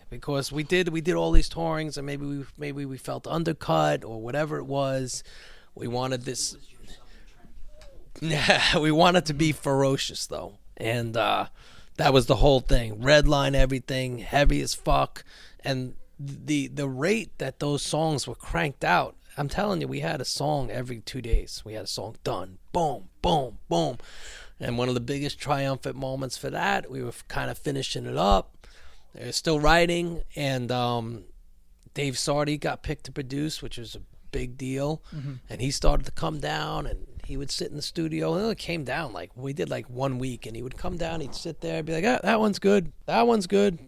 because we did all these tourings, and maybe we felt undercut or whatever it was. We wanted this. Yeah, we wanted to be ferocious though, and that was the whole thing. Redline everything, heavy as fuck, and the rate that those songs were cranked out. I'm telling you, we had a song every 2 days. We had a song done, boom, boom, boom, and one of the biggest triumphant moments for that, we were kind of finishing it up. They were still writing, and Dave Sardi got picked to produce, which was a big deal, and he started to come down, and he would sit in the studio, and it came down like we did like 1 week, and he would come down, he'd sit there and be like, that one's good,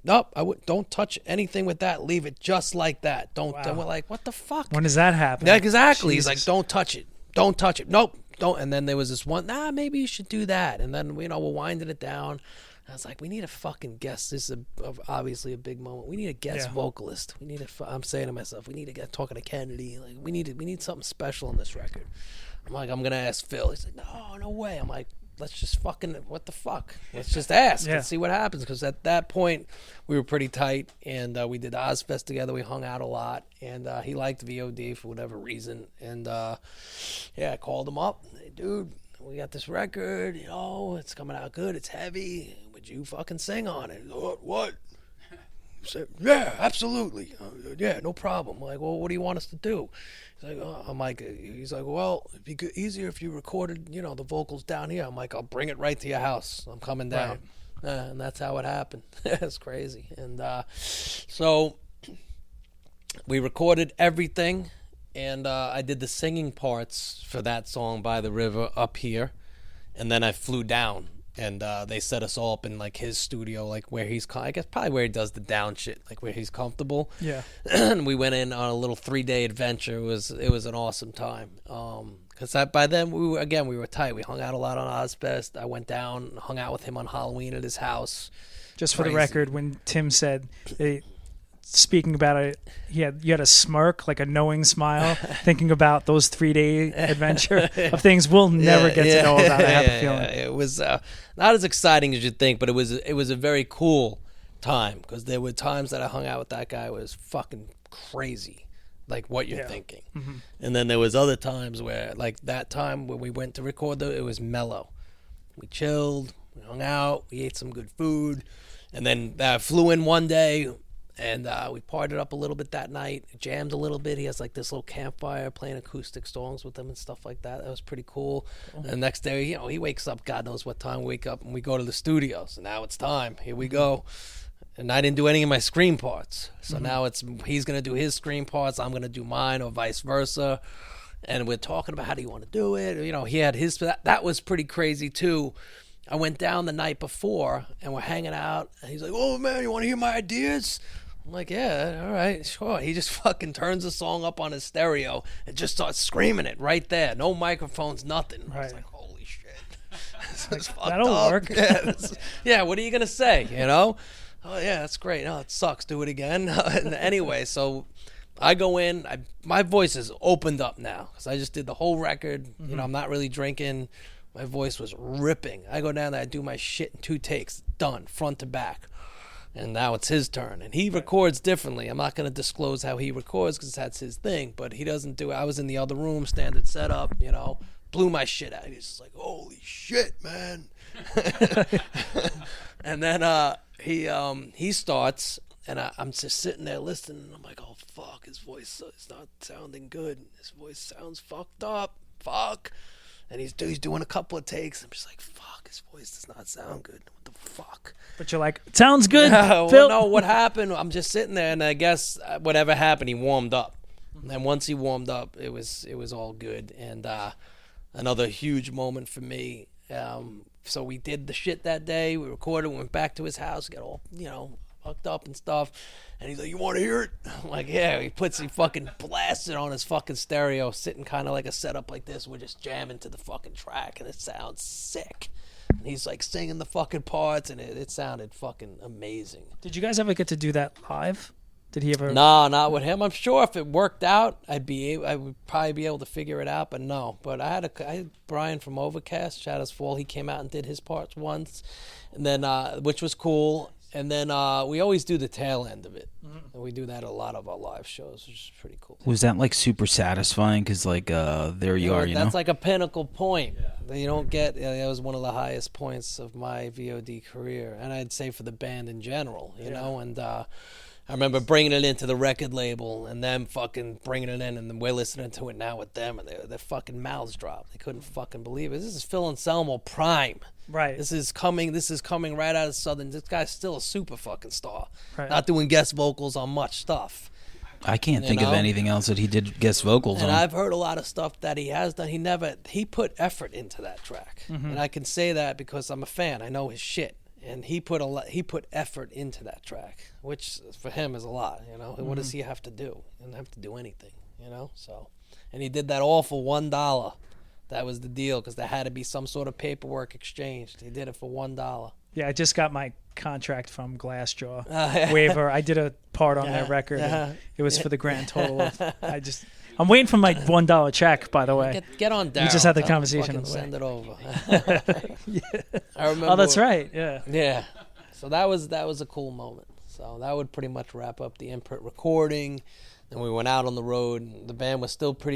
nope, don't touch anything with that, leave it just like that, don't. Wow. And we're like, what the fuck, when does that happen? Yeah, exactly. Jesus. He's like, don't touch it, nope, don't. And then there was this one, maybe you should do that, and then we're winding it down. I was like, we need a fucking guest. This is obviously a big moment. We need a guest vocalist. We need I'm saying to myself, we need to get talking to Kennedy. Like, we need something special on this record. I'm like, I'm gonna ask Phil. He's like, no way. I'm like, let's just fucking, what the fuck? Let's just ask and see what happens. Because at that point, we were pretty tight, and we did Ozfest together. We hung out a lot, and he liked V.O.D. for whatever reason. And I called him up. Hey, dude, we got this record. It's coming out good. It's heavy. Would you fucking sing on it? What? Said, yeah, absolutely. Yeah, no problem. I'm like, well, what do you want us to do? He's like, well, it'd be easier if you recorded, the vocals down here. I'm like, I'll bring it right to your house. I'm coming down. Right. And that's how it happened. It's crazy. And so we recorded everything, and I did the singing parts for that song, By the River, up here. And then I flew down. And they set us all up in like his studio, like where he's, I guess probably where he does the down shit, like where he's comfortable. Yeah. And we went in on a little 3-day adventure. It was an awesome time. Because by then we were tight. We hung out a lot on Ozfest. I went down, hung out with him on Halloween at his house. Just for the record, when Tim said, speaking about it, you had a smirk, like a knowing smile, thinking about those 3-day adventure of things we'll never get to know about. I have a feeling it was not as exciting as you'd think, but it was a very cool time, because there were times that I hung out with that guy. It was fucking crazy, like what you're thinking. And then there was other times where, like that time when we went to record, it was mellow. We chilled, we hung out, we ate some good food, and then flew in one day. And we partied up a little bit that night, jammed a little bit. He has like this little campfire, playing acoustic songs with them and stuff like that. That was pretty cool. And the next day, he wakes up, God knows what time, wake up, and we go to the studio. So now it's time. Here we go. And I didn't do any of my scream parts. So now he's going to do his scream parts. I'm going to do mine, or vice versa. And we're talking about, how do you want to do it? He had his, that was pretty crazy too. I went down the night before, and we're hanging out, and he's like, oh man, you want to hear my ideas? I'm like, yeah, all right, sure. He just fucking turns the song up on his stereo and just starts screaming it right there. No microphones, nothing. Right. I was like, holy shit. That'll work. Yeah, what are you going to say, Oh, yeah, that's great. Oh, it sucks. Do it again. Anyway, so I go in. My voice is opened up now, because I just did the whole record. I'm not really drinking. My voice was ripping. I go down there, I do my shit in 2 takes. Done, front to back. And now it's his turn. And he records differently. I'm not going to disclose how he records, because that's his thing. But he doesn't do it. I was in the other room, standard setup, blew my shit out. He's just like, holy shit, man. And then he starts, and I'm just sitting there listening. And I'm like, oh, fuck, his voice is not sounding good. His voice sounds fucked up. Fuck. And he's doing a couple of takes. I'm just like, fuck, his voice does not sound good. What the fuck? But you're like, it sounds good, Phil. Well, no, what happened? I'm just sitting there, and I guess whatever happened, he warmed up. And once he warmed up, it was all good. And another huge moment for me. So we did the shit that day. We recorded, went back to his house, got all, fucked up and stuff. And he's like, you want to hear it? I'm like, yeah. He fucking blasts it on his fucking stereo, sitting kind of like a setup like this. We're just jamming to the fucking track, and it sounds sick. And he's like singing the fucking parts, and it sounded fucking amazing. Did you guys ever get to do that live? Did he ever? No, not with him. I'm sure if it worked out, I would probably be able to figure it out, but no. But I had Brian from Overcast, Shadows Fall. He came out and did his parts once, and then which was cool. And then we always do the tail end of it. And we do that at a lot of our live shows, which is pretty cool. Was that like super satisfying? Because like there you are, you that's know? like a pinnacle point that you don't get. That was one of the highest points of my V.O.D career, and I'd say for the band in general, you know. And I remember bringing it into the record label and them fucking bringing it in, and then we're listening to it now with them, and their fucking mouths dropped. They couldn't fucking believe it. This is Phil Anselmo prime. Right. This is coming right out of Southern. This guy's still a super fucking star. Right. Not doing guest vocals on much stuff. I can't think of anything else that he did guest vocals and on. I've heard a lot of stuff that he has done. He put effort into that track. And I can say that because I'm a fan. I know his shit. And he put effort into that track, which for him is a lot, you know. What does he have to do? He doesn't have to do anything, you know. So, and he did that all for $1. That was the deal, because there had to be some sort of paperwork exchanged. He did it for $1. Yeah, I just got my contract from Glassjaw waiver. I did a part on their record. And it was for the grand total of, I'm waiting for my $1 check, by the way. Get on Daryl. We just had the conversation on the way. Send it over. I remember. Oh, that's right. Yeah. Yeah. So that was a cool moment. So that would pretty much wrap up the Imprint recording. Then we went out on the road. And the band was still pretty